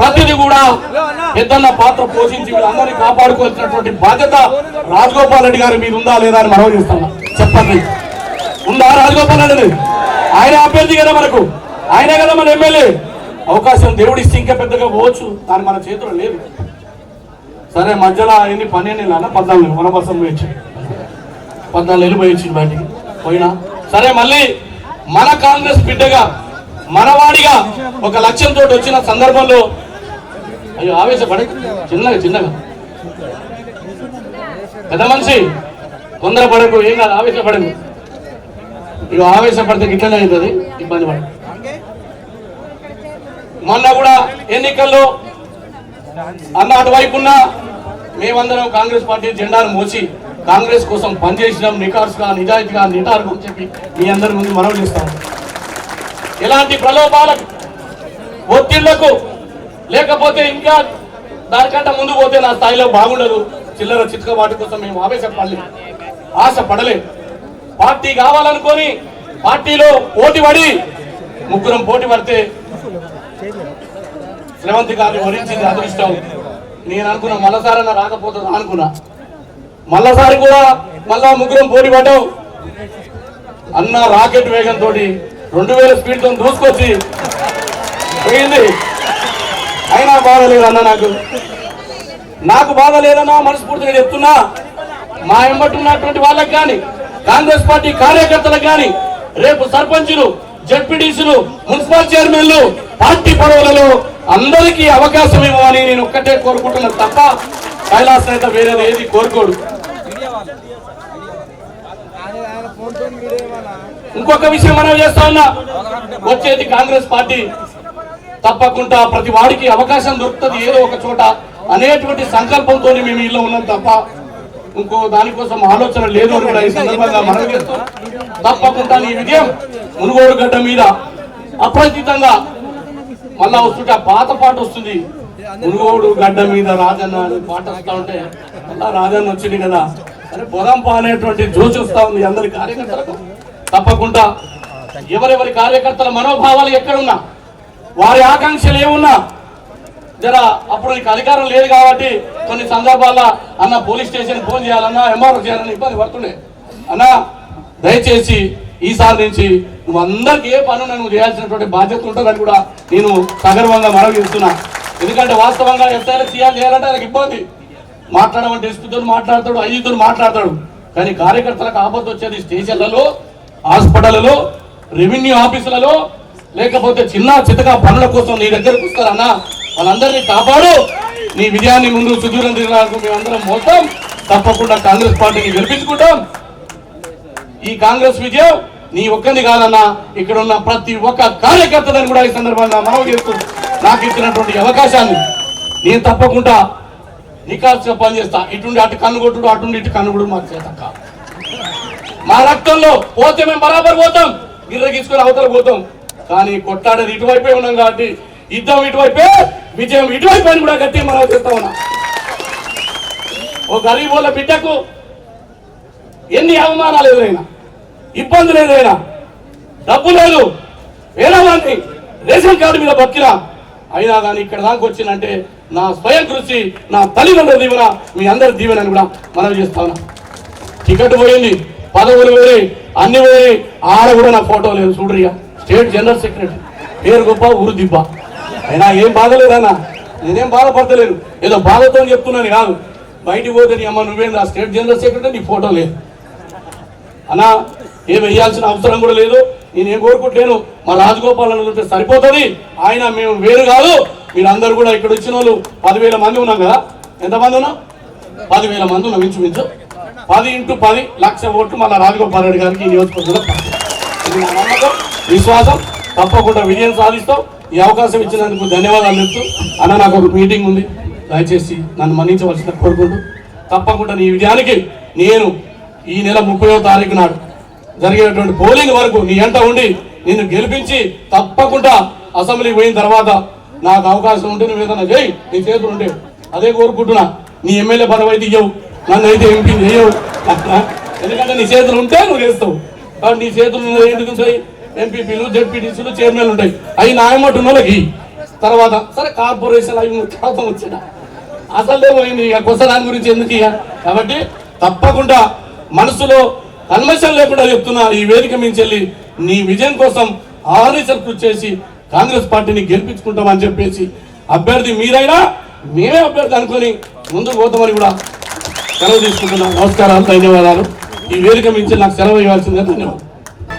ప్రతిదీ కూడా పెద్దన్న పాత్ర పోషించి వీళ్ళందరినీ కాపాడుకోవాల్సినటువంటి బాధ్యత రాజగోపాల్ రెడ్డి గారి మీద ఉందా లేదా అని మనవి చేస్తాను. చెప్పండి, ఉందా రాజగోపాల్ రెడ్డి? ఆయన అభ్యర్థి కదా మనకు, ఆయనే కదా మన ఎమ్మెల్యే. అవకాశం దేవుడు ఇస్తే ఇంకా పెద్దగా పోవచ్చు, కానీ మన చేతిలో లేదు. సరే, మధ్యలో ఎన్ని 12 నెలల 14 నెలలు వనవాసం పోయొచ్చు, 14 నెలలు పోయొచ్చు బయటికి పోయినా. సరే, మళ్ళీ మన కాంగ్రెస్ బిడ్డగా మనవాడిగా ఒక లక్ష్యంతో వచ్చిన సందర్భంలో అయ్యో ఆవేశపడి చిన్నగా పెద్ద మనిషి తొందరపడకు, ఏం కాదు, ఆవేశపడకు. ఇక ఆవేశపడితే గిట్లనే అవుతుంది, ఇబ్బంది పడ. మొన్న కూడా ఎన్నికల్లో అన్న అటువైపు ఉన్న మేమందరం కాంగ్రెస్ పార్టీ జెండాను మోసి కాంగ్రెస్ కోసం పనిచేసినాం, నికార్సుగా నిజాయితీగా నిటారుగా చెప్పి మీ అందరి ముందు మనవి చేస్తాం. ఎలాంటి ప్రలోభాలకు ఒత్తిళ్లకు లేకపోతే ఇంకా దానికంటే ముందు పోతే నా స్థాయిలో బాగుండదు, చిల్లర చిత్కబాటు కోసం మేము ఆశపడలేదు. పార్టీ కావాలనుకొని పార్టీలో పోటీపడి ముగ్గురం పోటీ పడితే శ్రవంతి గారిని వరించింది అదృష్టం. నేను అనుకున్నా మళ్ళసారన్నా రాకపోతుంది అనుకున్నా, మళ్ళసారి కూడా మళ్ళా ముగ్గురం పోటీ పడ్డాం. అన్న రాకెట్ వేగంతో 2000 స్పీడ్తో దూసుకొచ్చి పోయింది. అయినా బాధ లేదన్నా, నాకు బాధ లేదన్నా, మనస్ఫూర్తిగా చెప్తున్నా. మా ఎంబటి ఉన్నటువంటి వాళ్ళకి కానీ కాంగ్రెస్ పార్టీ కార్యకర్తలకు కానీ రేపు సర్పంచులు, జడ్పీటీసీలు, మున్సిపల్ చైర్మన్లు, పార్టీ పదవులలో అందరికీ అవకాశం ఇవ్వమని నేను ఒక్కటే కోరుకుంటున్నా తప్ప కైలాస్ అయితే వేరేది ఏది కోరుకోడు. ఇంకొక విషయం మనం చేస్తా ఉన్నా, వచ్చేది కాంగ్రెస్ పార్టీ, తప్పకుండా ప్రతి వాడికి అవకాశం దొరుకుతుంది ఏదో ఒక చోట అనేటువంటి సంకల్పంతో మేము ఇల్లు ఉన్నాం తప్ప ఇంకో దానికోసం ఆలోచన లేదు అని కూడా ఈ సందర్భంగా మనం చేస్తాం. తప్పకుండా నీ విజయం మునుగోడు గడ్డ మీద అప్రతితంగా మళ్ళా వస్తుంటే ఆ పాత పాట వస్తుంది, మునుగోడు గడ్డ మీద రాజన్న పాట వస్తా ఉంటే మళ్ళా రాజన్న వచ్చింది కదా, సరే పొదంప అనేటువంటి జోష్ వస్తా ఉంది అందరి కార్యకర్తలకు. తప్పకుండా ఎవరెవరి కార్యకర్తల మనోభావాలు ఎక్కడున్నా, వారి ఆకాంక్షలు ఏమున్నా, జరా అప్పుడు నీకు అధికారం లేదు కాబట్టి కొన్ని సందర్భాల్లో అన్న పోలీస్ స్టేషన్ ఫోన్ చేయాలన్నా, ఎంఆర్ఓ చేయాలన్నా ఇబ్బంది పడుతుండే. అన్న దయచేసి ఈసారి నుంచి నువ్వు అందరికి ఏ పనున్నా నువ్వు చేయాల్సినటువంటి బాధ్యత ఉంటుందని కూడా నేను సగర్వంగా మనవి చేస్తున్నా. ఎందుకంటే వాస్తవంగా ఎస్ఐలు చేయాలంటే ఆయనకు ఇబ్బంది, మాట్లాడమంటే ఎస్పీతో మాట్లాడతాడు, ఐదుతో మాట్లాడతాడు. కానీ కార్యకర్తలకు ఆపద వచ్చేది స్టేషన్లలో, హాస్పిటళ్లలో, రెవెన్యూ ఆఫీసులలో, లేకపోతే చిన్న చితక పనుల కోసం నీ దగ్గరకు వస్తారన్నా, వాళ్ళందరినీ కాపాడు. నీ విజయాన్ని ముందు సుదూరం తిరగడానికి మేమందరం మోస్తాం. తప్పకుండా కాంగ్రెస్ పార్టీని గెలిపించుకుంటాం. ఈ కాంగ్రెస్ విజయం నీ ఒక్కరిని కాదన్నా, ఇక్కడ ఉన్న ప్రతి ఒక్క కార్యకర్తలను కూడా ఈ సందర్భంగా మనవి చేస్తూ నాకు ఇచ్చినటువంటి అవకాశాన్ని నేను తప్పకుండా నికాల్సిగా పనిచేస్తా. ఇటుండి అటు కన్నుగొట్టుడు, అటుండి ఇటు కన్నుగుడు మాకు చేతక్క. మా రక్తంలో పోతే మేము బరాబర్ పోతాం, గిర్ర గీసుకొని అవతల పోతాం. కానీ కొట్లాడేది ఇటువైపే ఉన్నాం కాబట్టి యుద్ధం ఇటువైపే, విజయం ఇటువైపు అని కూడా గట్టి మనం చేస్తా ఉన్నాం. ఓ గరీబోళ్ళ బిడ్డకు ఎన్ని అవమానాలు ఎదురైనా, ఇబ్బందులు ఎదురైనా, డబ్బు లేదు, వేరేవాడిని రేషన్ కార్డు మీద బతికినా, అయినా కానీ ఇక్కడ దాకా వచ్చిందంటే నా స్వయం కృషి, నా తల్లిదండ్రుల దీవెన, మీ అందరి దీవెనని కూడా మనం చేస్తా ఉన్నా. టికెట్ పోయింది, పదవులు పోయి, అన్ని పోయి, ఆడ కూడా నా ఫోటో లేదు. చూడరిగా స్టేట్ జనరల్ సెక్రటరీ, పేరు గొప్ప ఊరు దిబ్బ. అయినా ఏం బాధలేదన్నా, నేనేం బాధపడతలేదు, ఏదో బాధతో చెప్తున్నాను కాదు. బయటికి పోతే నీ అమ్మ నువ్వేం ఆ స్టేట్ జనరల్ సెక్రటరీ, నీ ఫోటో లేదు అన్నా, ఏం వేయాల్సిన అవసరం కూడా లేదు. నేనేం కోరుకుంటలేను, మా రాజగోపాల్ చూస్తే సరిపోతుంది. ఆయన మేము వేరు కాదు, మీరందరూ కూడా ఇక్కడ వచ్చిన వాళ్ళు 10,000 మంది ఉన్నాం కదా. ఎంతమంది ఉన్నాం? 10,000 మంది ఉన్నాం ఇంచుమించు. 10 × 10 లక్ష ఓట్లు మన రాజగోపాల్ రెడ్డి గారికి ఈ నియోజకవర్గంలో నమ్మకం, విశ్వాసం. తప్పకుండా విజయం సాధిస్తాం. ఈ అవకాశం ఇచ్చినందుకు ధన్యవాదాలు చెప్తూ, అన్న నాకు ఒక మీటింగ్ ఉంది, దయచేసి నన్ను మన్నించవలసిన కోరుకుంటూ, తప్పకుండా నీ విజయానికి నేను ఈ నెల 30వ తారీఖు నాడు జరిగేటువంటి పోలింగ్ వరకు నీ ఎంట ఉండి నిన్ను గెలిపించి తప్పకుండా అసెంబ్లీకి పోయిన తర్వాత నాకు అవకాశం ఉంటే నువ్వు ఏదైనా చేయి, నీ చేతులు ఉంటే అదే కోరుకుంటున్నా. నీ ఎమ్మెల్యే పదవి అయితే ఇవ్వవు, నన్ను అయితే ఎంపీ చేయవు. ఎందుకంటే నీ చేతులు ఉంటే నువ్వు చేస్తావు. కాబట్టి నీ చేతులు ఎందుకు ఉంటాయి? ఎంపీపీలు, జడ్పీటీసీలు, చైర్మన్లు ఉంటాయి. అవి నాయమట్టు వాళ్ళకి తర్వాత సరే కార్పొరేషన్ అవి తర్వాత వచ్చాడు అసలే పోయింది ఇక కొత్త దాని గురించి ఎందుకు ఇక. కాబట్టి తప్పకుండా మనసులో కన్వర్షన్ లేకుండా చెప్తున్నా, ఈ వేదిక మించి వెళ్ళి నీ విజయం కోసం ఆలోచన కృషి చేసి కాంగ్రెస్ పార్టీని గెలిపించుకుంటామని చెప్పేసి అభ్యర్థి మీరైనా మేమే అభ్యర్థి అనుకొని ముందుకు పోతామని కూడా సెలవు తీసుకుంటున్నాం. నమస్కారాలు, ధన్యవాదాలు. ఈ వేదిక మించి నాకు సెలవు ఇవ్వాల్సిందే. ధన్యవాదాలు.